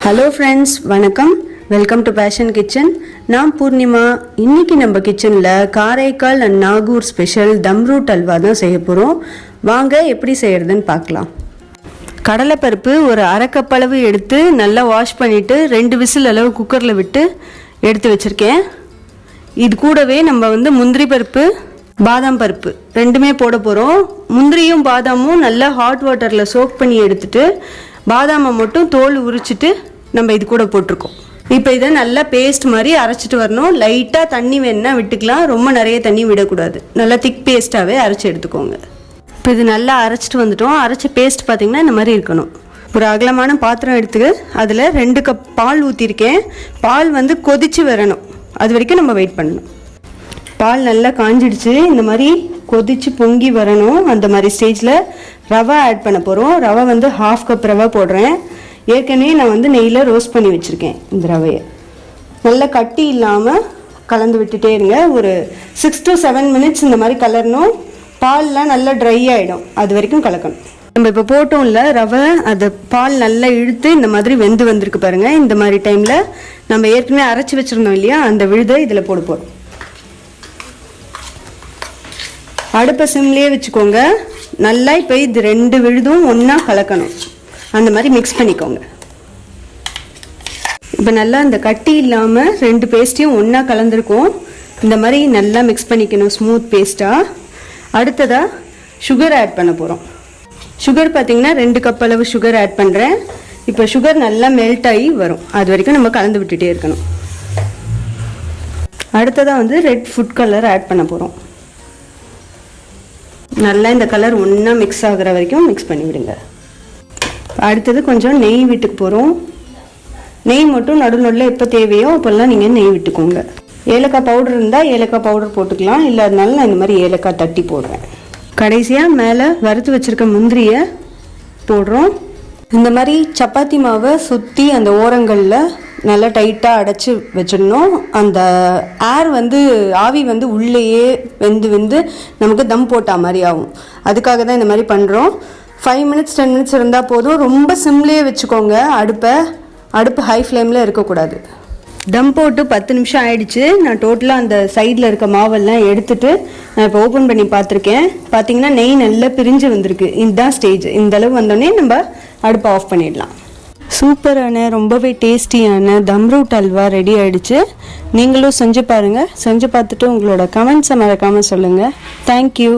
Hello friends, வணக்கம். Welcome to Passion Kitchen. நான் பூர்ணிமா. இன்னைக்கு நம்ம கிச்சன்ல Karaikal and Nagore special Dumroot halwa தான் செய்ய போறோம். வாங்க எப்படி செய்யறதுன்னு பார்க்கலாம். கடலை பருப்பு ஒரு அரை கப் அளவு எடுத்து நல்லா வாஷ் பண்ணிட்டு 2 விசில் அளவு குக்கர்ல விட்டு எடுத்து வச்சிருக்கேன். இது கூடவே நம்ம முந்திரி பருப்பு பாதாம் பருப்பு ரெண்டுமே போட போறோம். முந்திரியும் பாதாமும் நல்லா ஹாட் வாட்டர்ல சோக் பண்ணி எடுத்துட்டு பாதாமை மட்டும் தோல் உரிச்சிட்டு நம்ம இது கூட போட்டிருக்கோம். இப்போ இதை நல்லா பேஸ்ட் மாதிரி அரைச்சிட்டு வரணும். லைட்டாக தண்ணி வேணுன்னா விட்டுக்கலாம், ரொம்ப நிறைய தண்ணி விடக்கூடாது. நல்லா திக் பேஸ்ட்டாகவே அரைச்சி எடுத்துக்கோங்க. இப்போ இது நல்லா அரைச்சிட்டு வந்துட்டோம். அரைச்ச பேஸ்ட் பார்த்திங்கன்னா இந்த மாதிரி இருக்கணும். ஒரு அகலமான பாத்திரம் எடுத்து அதில் 2 கப் பால் ஊற்றிருக்கேன். பால் கொதிச்சு வரணும், அது வரைக்கும் நம்ம வெயிட் பண்ணணும். பால் நல்லா காஞ்சிடுச்சு, இந்த மாதிரி கொதிச்சு பொங்கி வரணும். அந்த மாதிரி ஸ்டேஜில் ரவை ஆட் பண்ண போகிறோம். ரவை 1/2 கப் ரவை போடுறேன். ஏற்கனவே நான் நெய்யில் ரோஸ்ட் பண்ணி வச்சுருக்கேன். இந்த ரவையை நல்லா கட்டி இல்லாமல் கலந்து விட்டுட்டே இருங்க. ஒரு 6 to 7 மினிட்ஸ் இந்த மாதிரி கலரணும். பால்லாம் நல்லா ட்ரை ஆகிடும், அது வரைக்கும் கலக்கணும். நம்ம இப்போ போட்டோம் இல்லை ரவை, அது பால் நல்லா இழுத்து இந்த மாதிரி வெந்து வந்திருக்கு பாருங்கள். இந்த மாதிரி டைமில் நம்ம ஏற்கனவே அரைச்சி வச்சுருந்தோம் இல்லையா, அந்த விழுதை இதில் போட போகிறோம். அடுப்பை சிம்லேயே வச்சுக்கோங்க. நல்லா இப்போ இது 2 விழுதும் ஒன்றா கலக்கணும். அந்த மாதிரி மிக்ஸ் பண்ணிக்கோங்க. இப்போ நல்லா இந்த கட்டி இல்லாமல் 2 பேஸ்ட்டையும் ஒன்றா கலந்துருக்கும். இந்த மாதிரி நல்லா மிக்ஸ் பண்ணிக்கணும் ஸ்மூத் பேஸ்ட்டாக. அடுத்ததாக சுகர் ஆட் பண்ண போகிறோம். சுகர் பார்த்திங்கன்னா 2 கப் அளவு சுகர் ஆட் பண்ணுறேன். இப்போ சுகர் நல்லா மெல்ட் ஆகி வரும், அது வரைக்கும் நம்ம கலந்து விட்டுட்டே இருக்கணும். அடுத்ததாக ரெட் ஃபுட் கலர் ஆட் பண்ண போகிறோம். நல்லா இந்த கலர் ஒன்றா மிக்ஸ் ஆகிற வரைக்கும் மிக்ஸ் பண்ணி விடுங்க. அடுத்தது கொஞ்சம் நெய் விட்டுக்கு போகிறோம். நெய் மட்டும் நடுநடுல எப்போ தேவையோ அப்போல்லாம் நீங்கள் நெய் விட்டுக்கோங்க. ஏலக்காய் பவுடர் இருந்தால் ஏலக்காய் பவுடர் போட்டுக்கலாம், இல்லாதனால நான் இந்த மாதிரி ஏலக்காய் தட்டி போடுறேன். கடைசியாக மேலே வறுத்து வச்சுருக்க முந்திரியை போடுறோம். இந்த மாதிரி சப்பாத்தி மாவை சுற்றி அந்த ஓரங்களில் நல்லா டைட்டாக அடைச்சி வச்சிடணும். அந்த ஏர் ஆவி உள்ளேயே வெந்து நமக்கு தம் போட்டா மாதிரி ஆகும். அதுக்காக தான் இந்த மாதிரி பண்ணுறோம். 5 மினிட்ஸ் 10 மினிட்ஸ் இருந்தால் போதும். ரொம்ப சிம்லேயே வச்சுக்கோங்க. அடுப்பு ஹை ஃப்ளேமில் இருக்கக்கூடாது. டம் போட்டு 10 நிமிஷம் ஆயிடுச்சு. நான் டோட்டலாக அந்த சைடில் இருக்க மாவெல்லாம் எடுத்துட்டு நான் இப்போ ஓப்பன் பண்ணி பார்த்துருக்கேன். பார்த்தீங்கன்னா நெய் நல்லா பிரிஞ்சு வந்திருக்கு. இதுதான் ஸ்டேஜ். இந்த அளவு வந்தோடனே நம்ம அடுப்பை ஆஃப் பண்ணிடலாம். சூப்பரான ரொம்பவே டேஸ்டியான தம்ரூட் அல்வா ரெடி ஆகிடுச்சு. நீங்களும் செஞ்சு பாருங்கள். செஞ்சு பார்த்துட்டு உங்களோட கமெண்ட்ஸை மறக்காமல் சொல்லுங்கள். தேங்க்யூ.